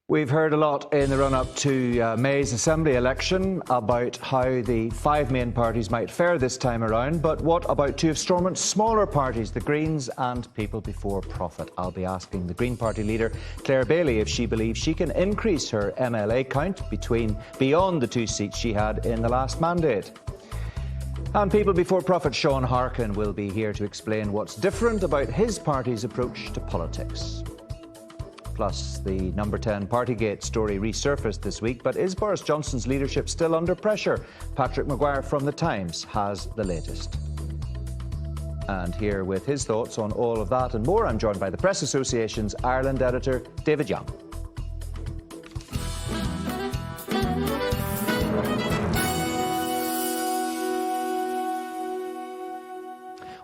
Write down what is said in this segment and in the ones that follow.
We've heard a lot in the run-up to May's Assembly election about how the five main parties might fare this time around, but what about two of Stormont's smaller parties, the Greens and People Before Profit? I'll be asking the Green Party leader, Claire Bailey, if she believes she can increase her MLA count beyond the 2 seats she had in the last mandate. And People Before Profit Sean Harkin will be here to explain what's different about his party's approach to politics. Plus, the Number 10 Partygate story resurfaced this week, but is Boris Johnson's leadership still under pressure? Patrick Maguire from The Times has the latest. And here with his thoughts on all of that and more, I'm joined by the Press Association's Ireland editor, David Young.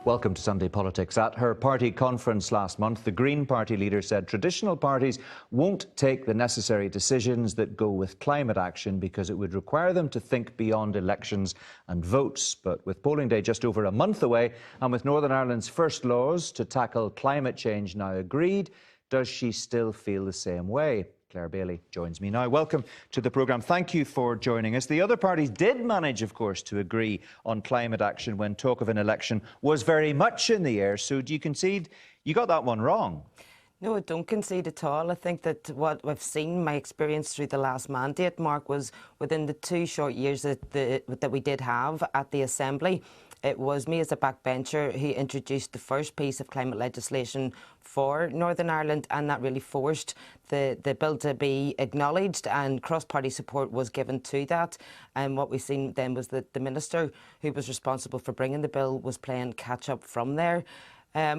Welcome to Sunday Politics. At her party conference last month, the Green Party leader said traditional parties won't take the necessary decisions that go with climate action because it would require them to think beyond elections and votes. But with polling day just over a month away and with Northern Ireland's first laws to tackle climate change now agreed, does she still feel the same way? Claire Bailey joins me now. Welcome to the programme. Thank you for joining us. The other parties did manage, of course, to agree on climate action when talk of an election was very much in the air. So do you concede you got that one wrong? No, I don't concede at all. I think that what I've seen, my experience through the last mandate, Mark, was within the 2 short years that we did have at the Assembly, it was me as a backbencher who introduced the first piece of climate legislation for Northern Ireland, and that really forced the bill to be acknowledged, and cross-party support was given to that. And what we've seen then was that the minister who was responsible for bringing the bill was playing catch-up from there.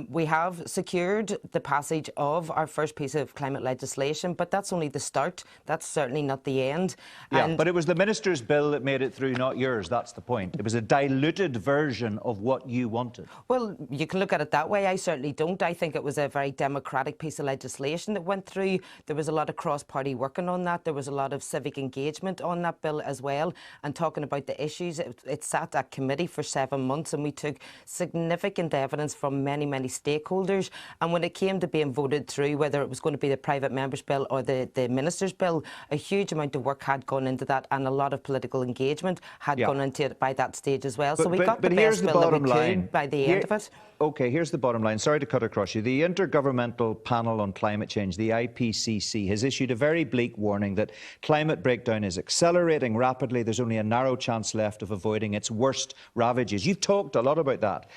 We have secured the passage of our first piece of climate legislation, but that's only the start. That's certainly not the end. Yeah, but it was the minister's bill that made it through, not yours. That's the point. It was a diluted version of what you wanted. Well, you can look at it that way. I certainly don't. I think it was a very democratic piece of legislation that went through. There was a lot of cross-party working on that. There was a lot of civic engagement on that bill as well. And talking about the issues, it sat at committee for 7 months, and we took significant evidence from many stakeholders, and when it came to being voted through, whether it was going to be the private member's bill or the minister's bill, a huge amount of work had gone into that, and a lot of political engagement had gone into it by that stage as well. So we got the best bill that we could by the end of it. OK, here's the bottom line. Sorry to cut across you. The Intergovernmental Panel on Climate Change, the IPCC, has issued a very bleak warning that climate breakdown is accelerating rapidly. There's only a narrow chance left of avoiding its worst ravages. You've talked a lot about that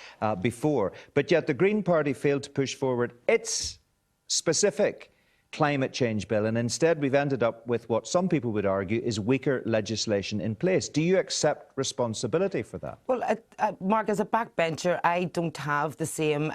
before, but yet the Green Party failed to push forward its specific climate change bill, and instead we've ended up with what some people would argue is weaker legislation in place. Do you accept responsibility for that? Well, Mark, as a backbencher, I don't have the same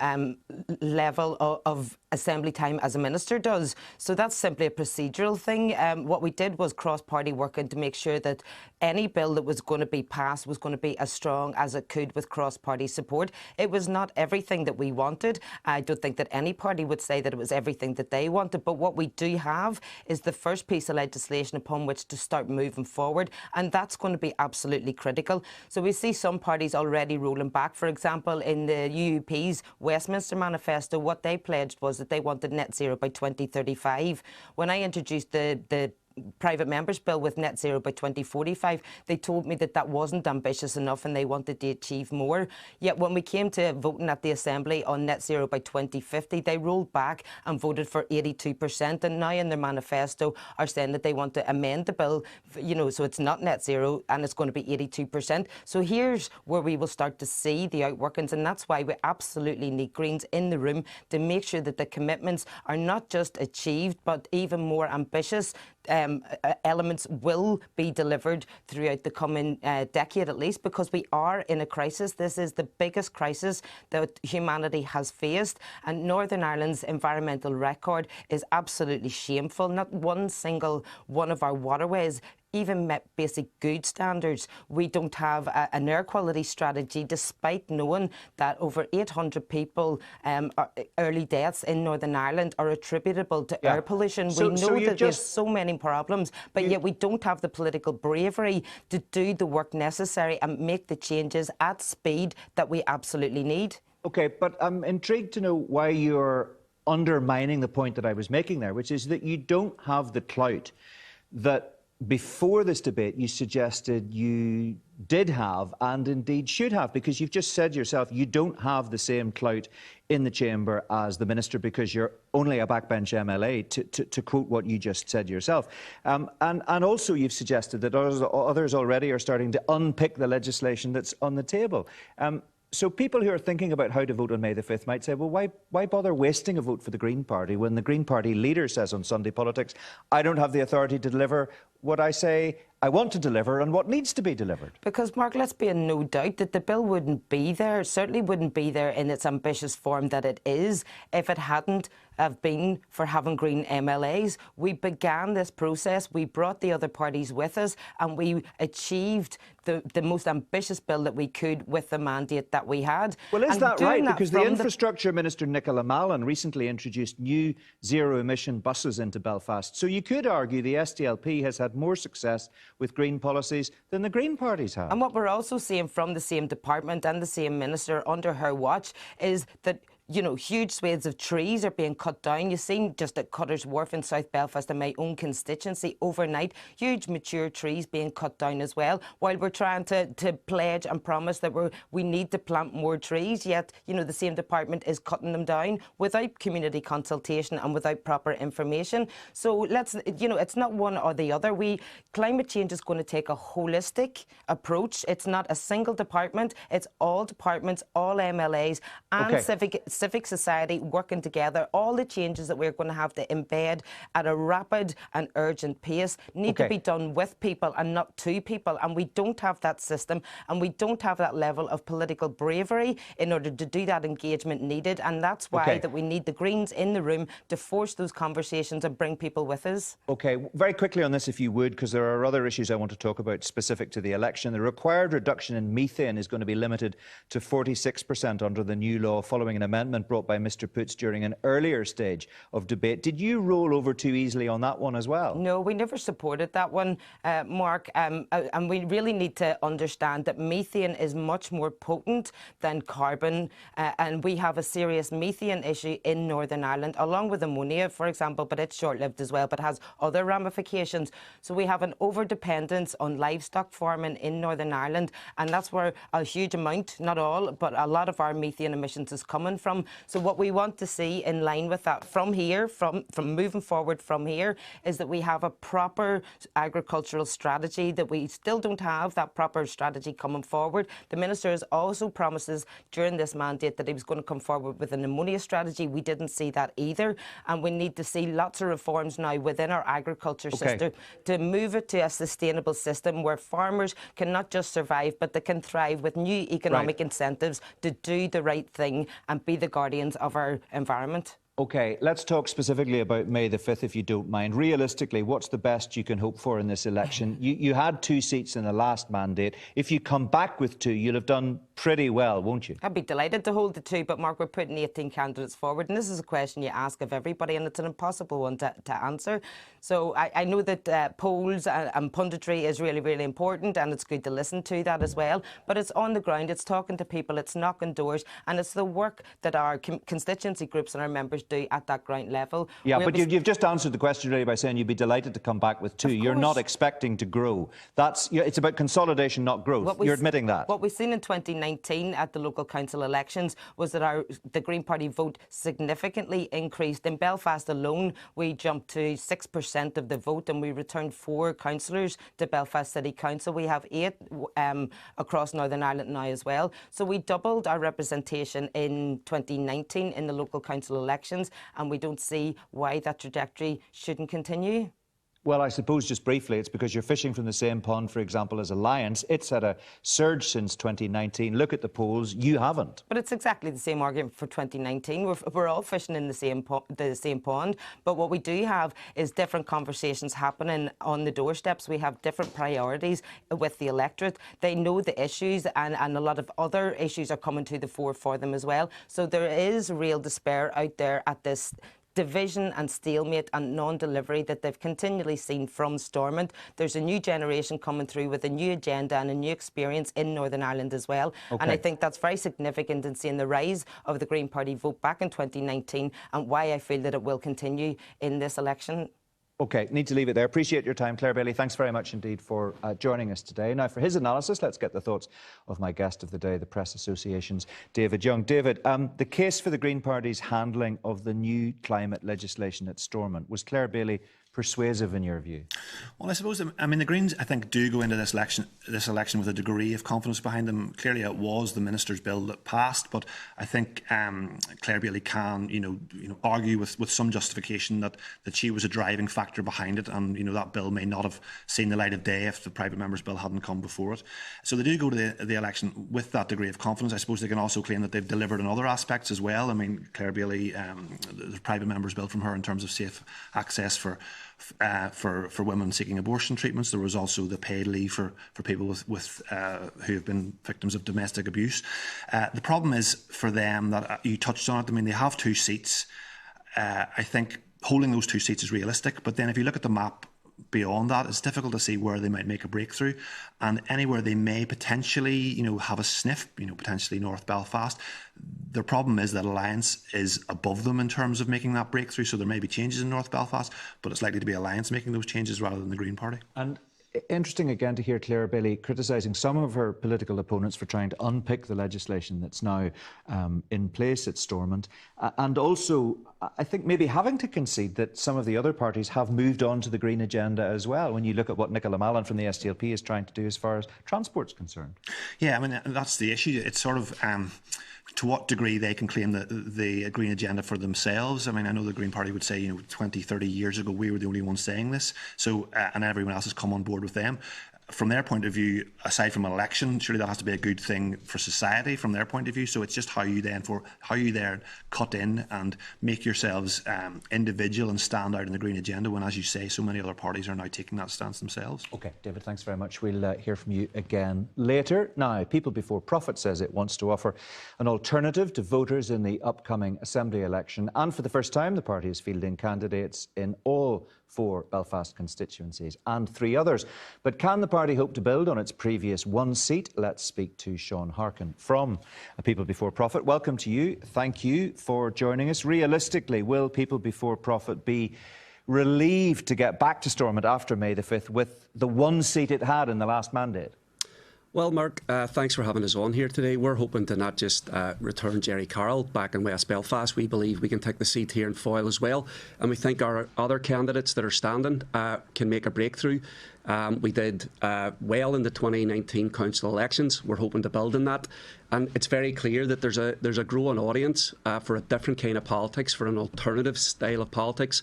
level of Assembly time as a minister does. So that's simply a procedural thing. What we did was cross-party working to make sure that any bill that was going to be passed was going to be as strong as it could with cross-party support. It was not everything that we wanted. I don't think that any party would say that it was everything that they wanted. But what we do have is the first piece of legislation upon which to start moving forward. And that's going to be absolutely critical. So we see some parties already rolling back. For example, in the UUP's Westminster Manifesto, what they pledged was that they wanted net zero by 2035. When I introduced the private members bill with net zero by 2045, they told me that that wasn't ambitious enough and they wanted to achieve more. Yet when we came to voting at the Assembly on net zero by 2050, they rolled back and voted for 82%, and now in their manifesto are saying that they want to amend the bill, you know, so it's not net zero and it's going to be 82%. So here's where we will start to see the outworkings, and that's why we absolutely need Greens in the room to make sure that the commitments are not just achieved but even more ambitious. Elements will be delivered throughout the coming decade at least, because we are in a crisis. This is the biggest crisis that humanity has faced, and Northern Ireland's environmental record is absolutely shameful. Not one single one of our waterways even met basic good standards. We don't have an air quality strategy, despite knowing that over 800 people, early deaths in Northern Ireland are attributable to air pollution. We know that there's so many problems, but yet we don't have the political bravery to do the work necessary and make the changes at speed that we absolutely need. OK, but I'm intrigued to know why you're undermining the point that I was making there, which is that you don't have the clout that before this debate you suggested you did have and indeed should have, because you've just said yourself you don't have the same clout in the chamber as the minister because you're only a backbench MLA, to quote what you just said yourself. And also you've suggested that others already are starting to unpick the legislation that's on the table. So people who are thinking about how to vote on May the 5th might say, well, why bother wasting a vote for the Green Party when the Green Party leader says on Sunday Politics, I don't have the authority to deliver what I say I want to deliver and what needs to be delivered? Because, Mark, let's be in no doubt that the bill wouldn't be there, certainly wouldn't be there in its ambitious form that it is, if it hadn't have been for having Green MLAs. We began this process, we brought the other parties with us, and we achieved the most ambitious bill that we could with the mandate that we had. Well, is that right? Because the Infrastructure Minister, Nicola Mallon, recently introduced new zero-emission buses into Belfast. So you could argue the SDLP has had more success with green policies than the Green parties have. And what we're also seeing from the same department and the same minister under her watch is that, you know, huge swathes of trees are being cut down. You've seen just at Cutter's Wharf in South Belfast, in my own constituency, overnight, huge mature trees being cut down as well, while we're trying to pledge and promise that we need to plant more trees, yet, you know, the same department is cutting them down without community consultation and without proper information. So let's, you know, it's not one or the other. Climate change is going to take a holistic approach. It's not a single department, it's all departments, all MLAs and civic society working together. All the changes that we're going to have to embed at a rapid and urgent pace need to be done with people and not to people. And we don't have that system and we don't have that level of political bravery in order to do that engagement needed. And that's why that we need the Greens in the room to force those conversations and bring people with us. OK, very quickly on this, if you would, because there are other issues I want to talk about specific to the election. The required reduction in methane is going to be limited to 46% under the new law following an amendment brought by Mr Poots during an earlier stage of debate. Did you roll over too easily on that one as well? No, we never supported that one, Mark, and we really need to understand that methane is much more potent than carbon, and we have a serious methane issue in Northern Ireland, along with ammonia, for example, but it's short-lived as well, but has other ramifications. So we have an over-dependence on livestock farming in Northern Ireland, and that's where a huge amount, not all, but a lot of our methane emissions is coming from. So what we want to see in line with that from here, from moving forward from here, is that we have a proper agricultural strategy, that we still don't have that proper strategy coming forward. The Minister has also promises during this mandate that he was going to come forward with an ammonia strategy. We didn't see that either. And we need to see lots of reforms now within our agriculture system to move it to a sustainable system where farmers can not just survive, but they can thrive with new economic incentives to do the right thing and be the guardians of our environment. OK, let's talk specifically about May the 5th, if you don't mind. Realistically, what's the best you can hope for in this election? You had 2 seats in the last mandate. If you come back with 2, you'll have done pretty well, won't you? I'd be delighted to hold the 2, but, Mark, we're putting 18 candidates forward, and this is a question you ask of everybody, and it's an impossible one to answer. So I know that polls and punditry is really, really important, and it's good to listen to that as well, but it's on the ground, it's talking to people, it's knocking doors, and it's the work that our constituency groups and our members do at that ground level. Yeah, but you've just answered the question really by saying you'd be delighted to come back with 2. You're not expecting to grow. It's about consolidation, not growth. You're admitting that. What we've seen in 2019 at the local council elections was that the Green Party vote significantly increased. In Belfast alone, we jumped to 6% of the vote and we returned 4 councillors to Belfast City Council. We have 8 across Northern Ireland now as well. So we doubled our representation in 2019 in the local council elections, and we don't see why that trajectory shouldn't continue. Well, I suppose just briefly, it's because you're fishing from the same pond, for example, as Alliance. It's had a surge since 2019. Look at the polls. You haven't. But it's exactly the same argument for 2019. We're all fishing in the same pond. But what we do have is different conversations happening on the doorsteps. We have different priorities with the electorate. They know the issues, and a lot of other issues are coming to the fore for them as well. So there is real despair out there at this division and stalemate and non-delivery that they've continually seen from Stormont. There's a new generation coming through with a new agenda and a new experience in Northern Ireland as well. Okay. And I think that's very significant in seeing the rise of the Green Party vote back in 2019 and why I feel that it will continue in this election. OK, need to leave it there. Appreciate your time, Claire Bailey. Thanks very much indeed for joining us today. Now, for his analysis, let's get the thoughts of my guest of the day, the Press Association's David Young. David, the case for the Green Party's handling of the new climate legislation at Stormont, was Claire Bailey persuasive in your view? Well, I suppose, I mean, the Greens, I think, do go into this election with a degree of confidence behind them. Clearly, it was the minister's bill that passed, but I think Claire Bailey can, argue with some justification that she was a driving factor behind it, and that bill may not have seen the light of day if the private member's bill hadn't come before it. So they do go to the election with that degree of confidence. I suppose they can also claim that they've delivered on other aspects as well. I mean, Claire Bailey, the private member's bill from her in terms of safe access for women seeking abortion treatments. There was also the paid leave for people with who have been victims of domestic abuse. The problem is for them that you touched on it. I mean, they have 2 seats. I think holding those 2 seats is realistic. But then if you look at the map beyond that, it's difficult to see where they might make a breakthrough, and anywhere they may potentially, have a sniff, potentially North Belfast. The problem is that Alliance is above them in terms of making that breakthrough, so there may be changes in North Belfast, but it's likely to be Alliance making those changes rather than the Green Party. And interesting again to hear Claire Bailey criticising some of her political opponents for trying to unpick the legislation that's now in place at Stormont, and also I think maybe having to concede that some of the other parties have moved on to the Green agenda as well, when you look at what Nicola Mallon from the SDLP is trying to do as far as transport's concerned. Yeah, I mean, that's the issue. It's sort of to what degree they can claim the Green agenda for themselves. I mean, I know the Green Party would say, 20, 30 years ago, we were the only ones saying this, so and everyone else has come on board with them. From their point of view, aside from an election, surely that has to be a good thing for society from their point of view. So it's just how you then cut in and make yourselves individual and stand out in the Green agenda when, as you say, so many other parties are now taking that stance themselves. OK, David, thanks very much. We'll hear from you again later. Now, People Before Profit says it wants to offer an alternative to voters in the upcoming Assembly election. And for the first time, the party is fielding candidates in all 4 Belfast constituencies and 3 others. But can the party hope to build on its previous 1 seat? Let's speak to Sean Harkin from People Before Profit. Welcome to you. Thank you for joining us. Realistically, will People Before Profit be relieved to get back to Stormont after May the 5th with the 1 seat it had in the last mandate? Well, Mark, thanks for having us on here today. We're hoping to not just return Jerry Carroll back in West Belfast. We believe we can take the seat here in Foyle as well. And we think our other candidates that are standing can make a breakthrough. We did well in the 2019 council elections. We're hoping to build on that. And it's very clear that there's a growing audience for a different kind of politics, for an alternative style of politics.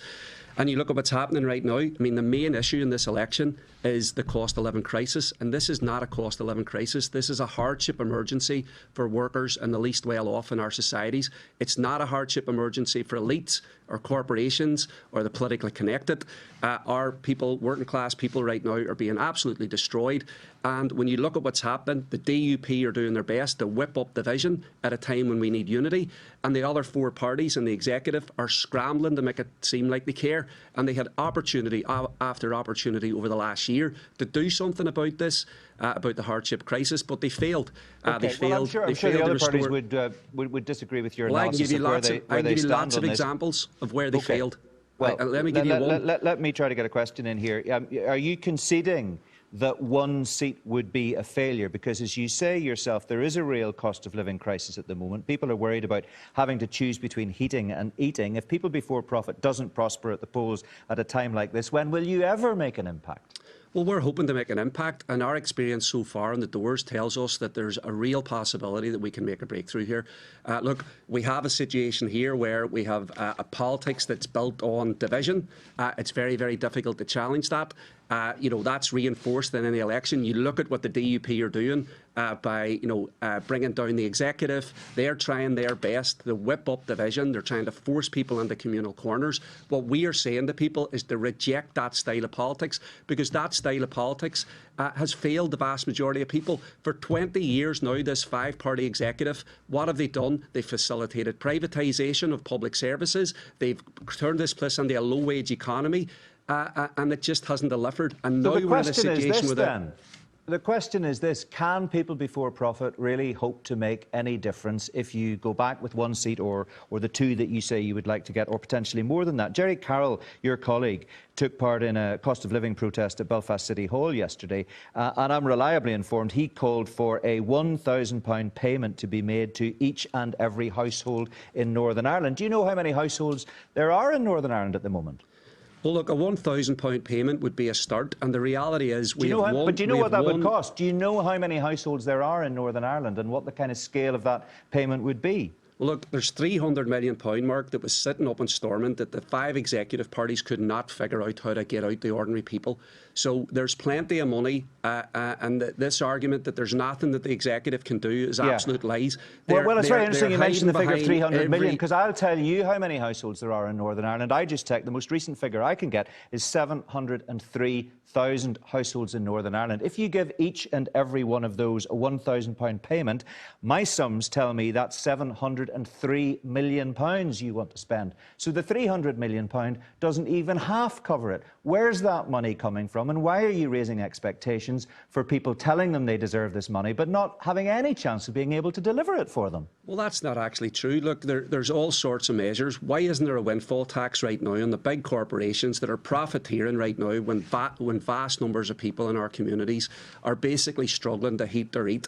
And you look at what's happening right now. I mean, the main issue in this election is the cost of living crisis. And this is not a cost of living crisis. This is a hardship emergency for workers and the least well off in our societies. It's not a hardship emergency for elites or corporations or the politically connected. Our people, working class people right now, are being absolutely destroyed. And when you look at what's happening, the DUP are doing their best to whip up division at a time when we need unity. And the other 4 parties in the executive are scrambling to make it seem like they care. And they had opportunity after opportunity over the last year to do something about this, about the hardship crisis, but they failed. Okay. They failed. I'm sure the other parties would disagree with your analysis of where they stand on this. I can give you lots of examples of where they failed. Well, let me give you one. Let me try to get a question in here. Are you conceding that 1 seat would be a failure? Because, as you say yourself, there is a real cost of living crisis at the moment. People are worried about having to choose between heating and eating. If People Before Profit doesn't prosper at the polls at a time like this, when will you ever make an impact? Well, we're hoping to make an impact, and our experience so far in the doors tells us that there's a real possibility that we can make a breakthrough here. Look, we have a situation here where we have a politics that's built on division. It's very, very difficult to challenge that. that's reinforced in any election. You look at what the DUP are doing by bringing down the executive. They're trying their best to whip up division. They're trying to force people into communal corners. What we are saying to people is to reject that style of politics, because that style of politics has failed the vast majority of people. For 20 years now, this five-party executive, what have they done? They've facilitated privatisation of public services. They've turned this place into a low-wage economy. And it just hasn't delivered. And so now the we're in a question situation is this, with then. The question is this: can people before profit really hope to make any difference if you go back with one seat or the two that you say you would like to get, or potentially more than that? Jerry Carroll, your colleague, took part in a cost of living protest at Belfast City Hall yesterday, and I'm reliably informed he called for a £1,000 payment to be made to each and every household in Northern Ireland. Do you know how many households there are in Northern Ireland at the moment? Well, look, a £1,000 payment would be a start, and the reality is But do you know what that would cost? Do you know how many households there are in Northern Ireland and what the kind of scale of that payment would be? Well, look, there's £300 million, Mark, that was sitting up in Stormont that the five executive parties could not figure out how to get out the ordinary people. So there's plenty of money, and this argument that there's nothing that the executive can do is absolute lies. Well, it's very interesting you mentioned the figure of 300 million, because I'll tell you how many households there are in Northern Ireland. I just checked. The most recent figure I can get is 703,000 households in Northern Ireland. If you give each and every one of those a £1,000 payment, my sums tell me that's £703 million you want to spend. So the £300 million doesn't even half cover it. Where's that money coming from, and why are you raising expectations for people, telling them they deserve this money but not having any chance of being able to deliver it for them? Well, that's not actually true. Look, there's all sorts of measures. Why isn't there a windfall tax right now on the big corporations that are profiteering right now when vast numbers of people in our communities are basically struggling to heat their eat?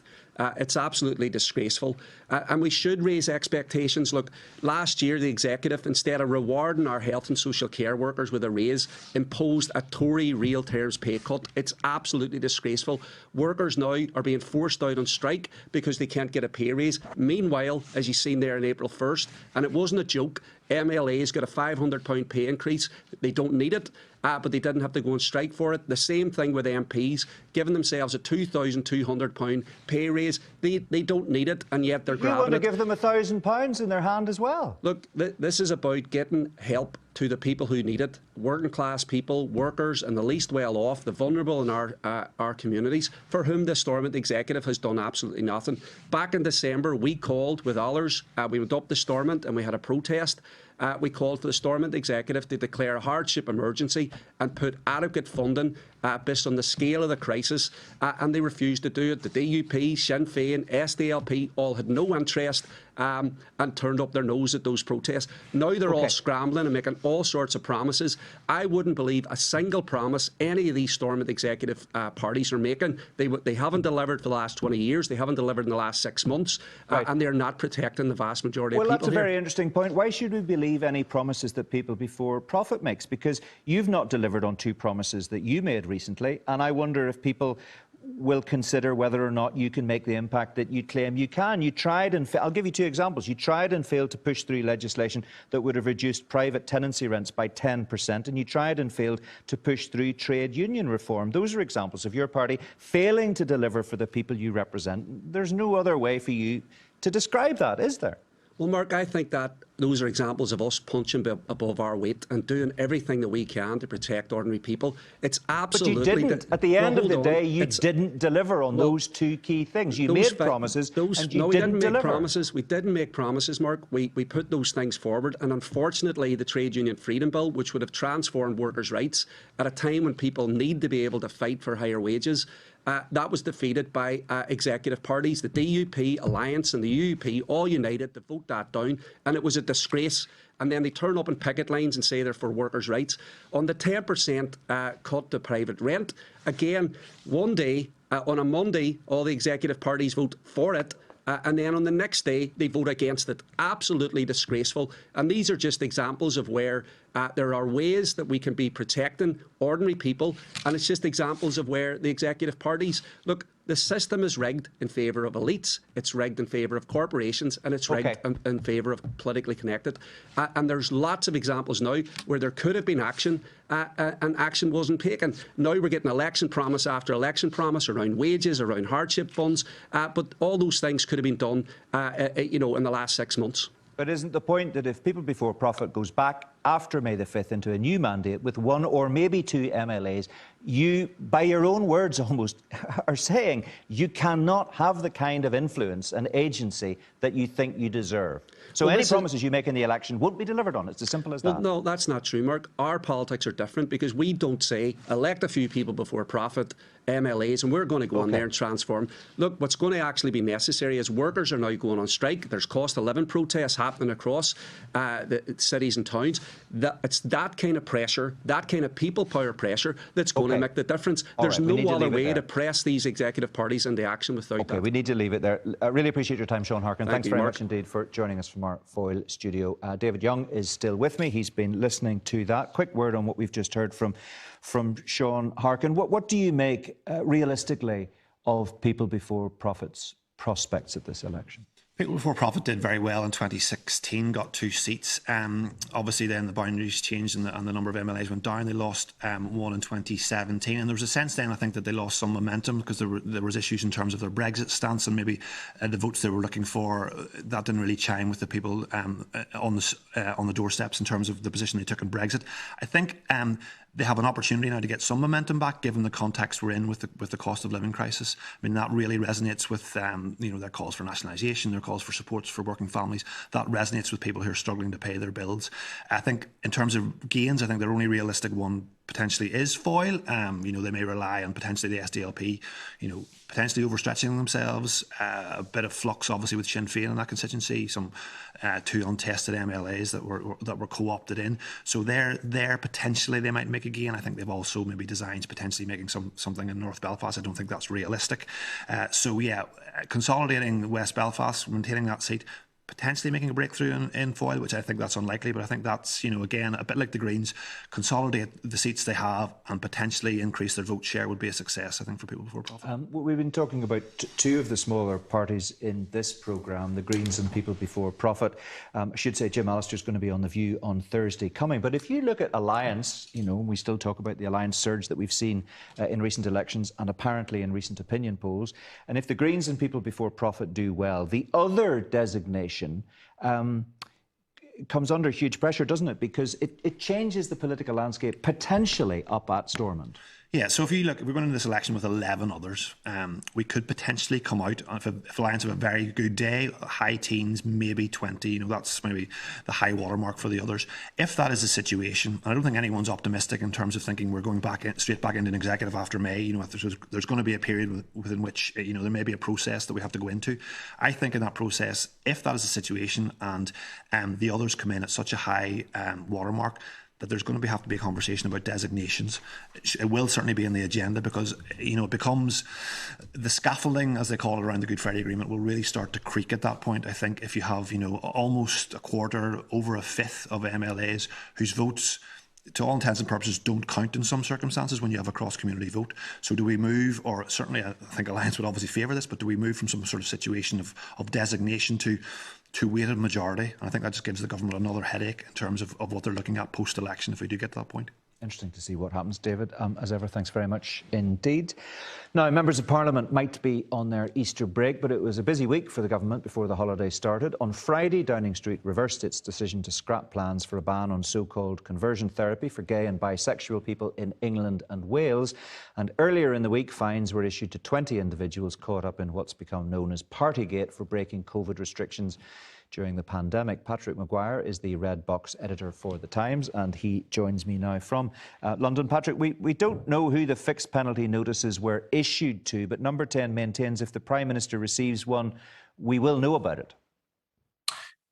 It's absolutely disgraceful. And we should raise expectations. Look, last year the executive, instead of rewarding our health and social care workers with a raise, imposed a Tory real terms pay cut. It's absolutely disgraceful. Workers now are being forced out on strike because they can't get a pay raise. Meanwhile, as you've seen there on April 1st, and it wasn't a joke, MLA's got a £500 pay increase. They don't need it, but they didn't have to go on strike for it. The same thing with MPs, giving themselves a £2,200 pay raise. They don't need it, and yet they're grabbing it. You want to give them £1,000 in their hand as well? Look, this is about getting help to the people who need it, working class people, workers, and the least well off, the vulnerable in our communities, for whom the Stormont executive has done absolutely nothing. Back in December, we called with others. We went up to Stormont and we had a protest. We called for the Stormont executive to declare a hardship emergency and put adequate funding based on the scale of the crisis, and they refused to do it. The DUP, Sinn Féin, SDLP all had no interest and turned up their nose at those protests. Now they're all scrambling and making all sorts of promises. I wouldn't believe a single promise any of these Stormont executive parties are making. They haven't delivered for the last 20 years. They haven't delivered in the last 6 months, and they're not protecting the vast majority of people. Well, that's a very interesting point. Why should we believe any promises that people before profit makes? Because you've not delivered on two promises that you made recently, and I wonder if people will consider whether or not you can make the impact that you claim you can. You tried and I'll give you two examples. You tried and failed to push through legislation that would have reduced private tenancy rents by 10%, and you tried and failed to push through trade union reform. Those are examples of your party failing to deliver for the people you represent. There's no other way for you to describe that, is there? Well, Mark, I think that those are examples of us punching above our weight and doing everything that we can to protect ordinary people. It's absolutely... But you didn't. At the end of the day, you didn't deliver on those two key things. You made promises and you didn't deliver. We didn't make promises, Mark. We put those things forward, and unfortunately the Trade Union Freedom Bill, which would have transformed workers' rights at a time when people need to be able to fight for higher wages, that was defeated by executive parties. The DUP, Alliance and the UUP all united to vote that down, and it was a disgrace. And then they turn up in picket lines and say they're for workers' rights. On the 10% cut to private rent, again, one day, on a Monday, all the executive parties vote for it, and then on the next day, they vote against it. Absolutely disgraceful. And these are just examples of where there are ways that we can be protecting ordinary people, and it's just examples of where the executive parties... Look, The system is rigged in favour of elites, it's rigged in favour of corporations, and it's rigged in favour of politically connected. And there's lots of examples now where there could have been action and action wasn't taken. Now we're getting election promise after election promise around wages, around hardship funds, but all those things could have been done in the last 6 months. But isn't the point that if People Before Profit goes back after May the 5th into a new mandate with 1 or maybe 2 MLAs, you, by your own words almost, are saying you cannot have the kind of influence and agency that you think you deserve? So any promises you make in the election won't be delivered on. It's as simple as that. Well, no, that's not true, Mark. Our politics are different because we don't say elect a few people before profit, MLAs, and we're going to go on there and transform. Look, what's going to actually be necessary is workers are now going on strike. There's cost of living protests happening across the cities and towns. It's that kind of pressure, that kind of people power pressure that's going to make the difference. There's no other way to press these executive parties into action without that. We need to leave it there. I really appreciate your time, Sean Harkin. Thanks very Mark. much indeed for joining us from our Foyle studio. David Young is still with me. He's been listening to that. Quick word on what we've just heard from Sean Harkin. What do you make, realistically, of People Before Profit's prospects at this election? People Before Profit did very well in 2016, got 2 seats. Obviously, then the boundaries changed and the number of MLAs went down. They lost 1 in 2017. And there was a sense then, I think, that they lost some momentum because there was issues in terms of their Brexit stance and maybe the votes they were looking for. That didn't really chime with the people on the doorsteps in terms of the position they took in Brexit. I think they have an opportunity now to get some momentum back, given the context we're in with the cost of living crisis. I mean, that really resonates with their calls for nationalisation, their calls for supports for working families. That resonates with people who are struggling to pay their bills. I think in terms of gains, I think their only realistic one potentially is Foyle. They may rely on potentially the SDLP, potentially overstretching themselves. A bit of flux, obviously, with Sinn Féin in that constituency. Some 2 untested MLAs that were co-opted in. So there potentially they might make a gain. I think they've also maybe designed potentially making something in North Belfast. I don't think that's realistic. Consolidating West Belfast, maintaining that seat, potentially making a breakthrough in Foyle, which I think that's unlikely, but I think that's, again, a bit like the Greens, consolidate the seats they have and potentially increase their vote share would be a success, I think, for People Before Profit. We've been talking about 2 of the smaller parties in this programme, the Greens and People Before Profit. I should say Jim Allister's going to be on The View on Thursday coming. But if you look at Alliance, we still talk about the Alliance surge that we've seen in recent elections and apparently in recent opinion polls. And if the Greens and People Before Profit do well, the other designation comes under huge pressure, doesn't it? Because it changes the political landscape potentially up at Stormont. Yeah, so if we're going into this election with 11 others, we could potentially come out, if Alliance have a very good day, high teens, maybe 20, that's maybe the high watermark for the others. If that is the situation, and I don't think anyone's optimistic in terms of thinking we're going straight back into an executive after May, there's going to be a period within which, there may be a process that we have to go into. I think in that process, if that is the situation and the others come in at such a high watermark, that there's going to have to be a conversation about designations. It will certainly be in the agenda because, it becomes the scaffolding, as they call it, around the Good Friday Agreement will really start to creak at that point. I think if you have, almost a quarter, over a fifth of MLAs whose votes, to all intents and purposes, don't count in some circumstances when you have a cross-community vote. So do we move, or certainly I think Alliance would obviously favour this, but do we move from some sort of situation of designation to weighted majority? And I think that just gives the government another headache in terms of what they're looking at post-election if we do get to that point. Interesting to see what happens, David. As ever, thanks very much indeed. Now, members of Parliament might be on their Easter break, but it was a busy week for the government before the holiday started. On Friday, Downing Street reversed its decision to scrap plans for a ban on so-called conversion therapy for gay and bisexual people in England and Wales. And earlier in the week, fines were issued to 20 individuals caught up in what's become known as Partygate for breaking COVID restrictions during the pandemic. Patrick Maguire is the Red Box editor for The Times, and he joins me now from London. Patrick, we don't know who the fixed penalty notices were issued to, but Number 10 maintains if the Prime Minister receives one, we will know about it.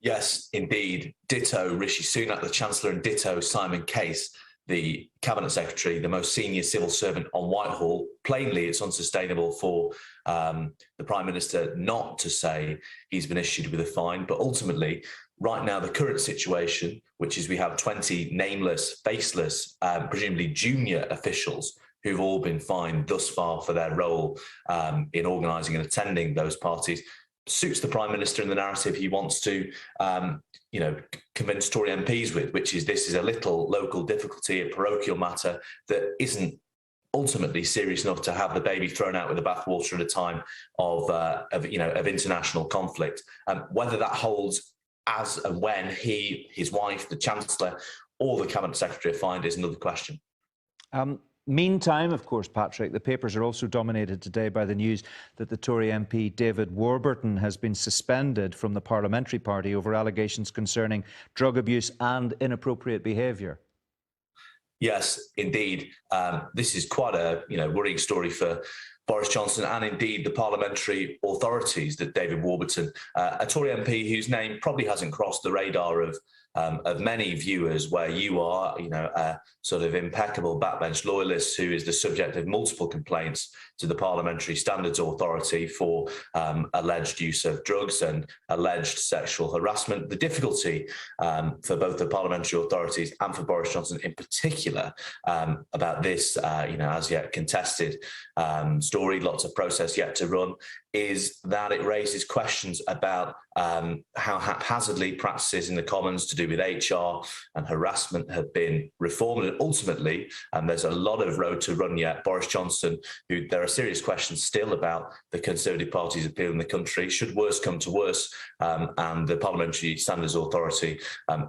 Yes, indeed. Ditto Rishi Sunak, the Chancellor, and ditto Simon Case, the Cabinet Secretary, the most senior civil servant on Whitehall. Plainly, it's unsustainable for the Prime Minister not to say he's been issued with a fine. But ultimately, right now, the current situation, which is we have 20 nameless, faceless, presumably junior officials who've all been fined thus far for their role in organising and attending those parties, suits the Prime Minister in the narrative he wants to, convince Tory MPs with, which is this is a little local difficulty, a parochial matter that isn't ultimately serious enough to have the baby thrown out with the bathwater at a time of international conflict. Whether that holds as and when he, his wife, the Chancellor, or the Cabinet Secretary are fined is another question. Meantime, of course, Patrick, the papers are also dominated today by the news that the Tory MP David Warburton has been suspended from the Parliamentary Party over allegations concerning drug abuse and inappropriate behaviour. Yes, indeed. This is quite a worrying story for Boris Johnson and indeed the parliamentary authorities that David Warburton, a Tory MP whose name probably hasn't crossed the radar of many viewers, where you are, a sort of impeccable backbench loyalist who is the subject of multiple complaints to the Parliamentary Standards Authority for alleged use of drugs and alleged sexual harassment. The difficulty for both the parliamentary authorities and for Boris Johnson in particular about this, as yet contested story, lots of process yet to run, is that it raises questions about how haphazardly practices in the Commons to do with HR and harassment have been reformed. And ultimately, there's a lot of road to run yet. Boris Johnson, who there are serious questions still about the Conservative Party's appeal in the country, should worse come to worse, and the Parliamentary Standards Authority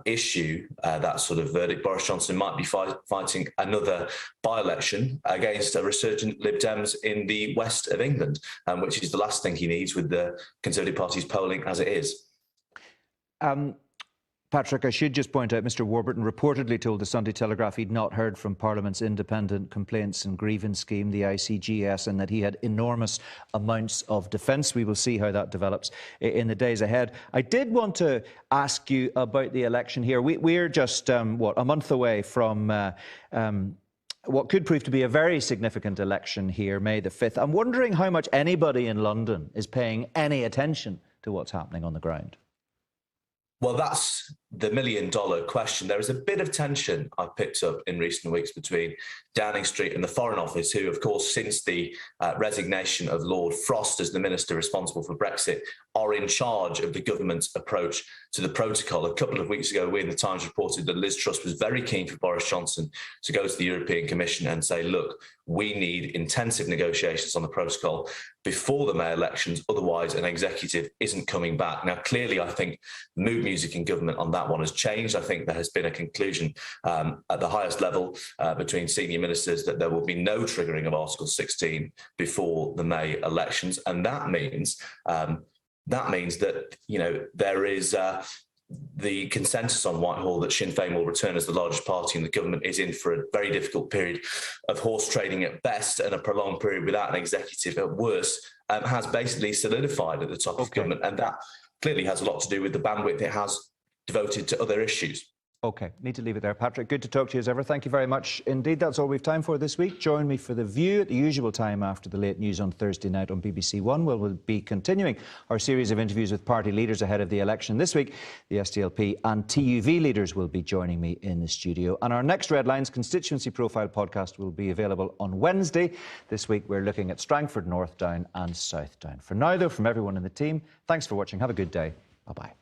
issue that sort of verdict, Boris Johnson might be fighting another by-election against a resurgent Lib Dems in the west of England, which is the last thing he needs with the Conservative Party's polling as it is. Patrick, I should just point out Mr Warburton reportedly told the Sunday Telegraph he'd not heard from Parliament's Independent Complaints and Grievance Scheme, the ICGS, and that he had enormous amounts of defence. We will see how that develops in the days ahead. I did want to ask you about the election here. We're just, a month away from what could prove to be a very significant election here, May the 5th. I'm wondering how much anybody in London is paying any attention to what's happening on the ground. Well, that's the million-dollar question. There is a bit of tension I've picked up in recent weeks between Downing Street and the Foreign Office, who, of course, since the resignation of Lord Frost as the minister responsible for Brexit, are in charge of the government's approach to the protocol. A couple of weeks ago, we in the Times reported that Liz Truss was very keen for Boris Johnson to go to the European Commission and say, look, we need intensive negotiations on the protocol before the May elections, otherwise an executive isn't coming back. Now, clearly, I think the mood music in government on that one has changed. I think there has been a conclusion at the highest level between senior ministers that there will be no triggering of Article 16 before the May elections. And that means that, there is the consensus on Whitehall that Sinn Féin will return as the largest party in the government is in for a very difficult period of horse trading at best and a prolonged period without an executive at worst, has basically solidified at the top of government. And that clearly has a lot to do with the bandwidth it has devoted to other issues. OK, need to leave it there. Patrick, good to talk to you as ever. Thank you very much indeed. That's all we've time for this week. Join me for The View at the usual time after the late news on Thursday night on BBC One. We'll be continuing our series of interviews with party leaders ahead of the election. This week, the SDLP and TUV leaders will be joining me in the studio. And our next Red Lines constituency profile podcast will be available on Wednesday. This week, we're looking at Strangford North Down and South Down. For now, though, from everyone in the team, thanks for watching. Have a good day. Bye-bye.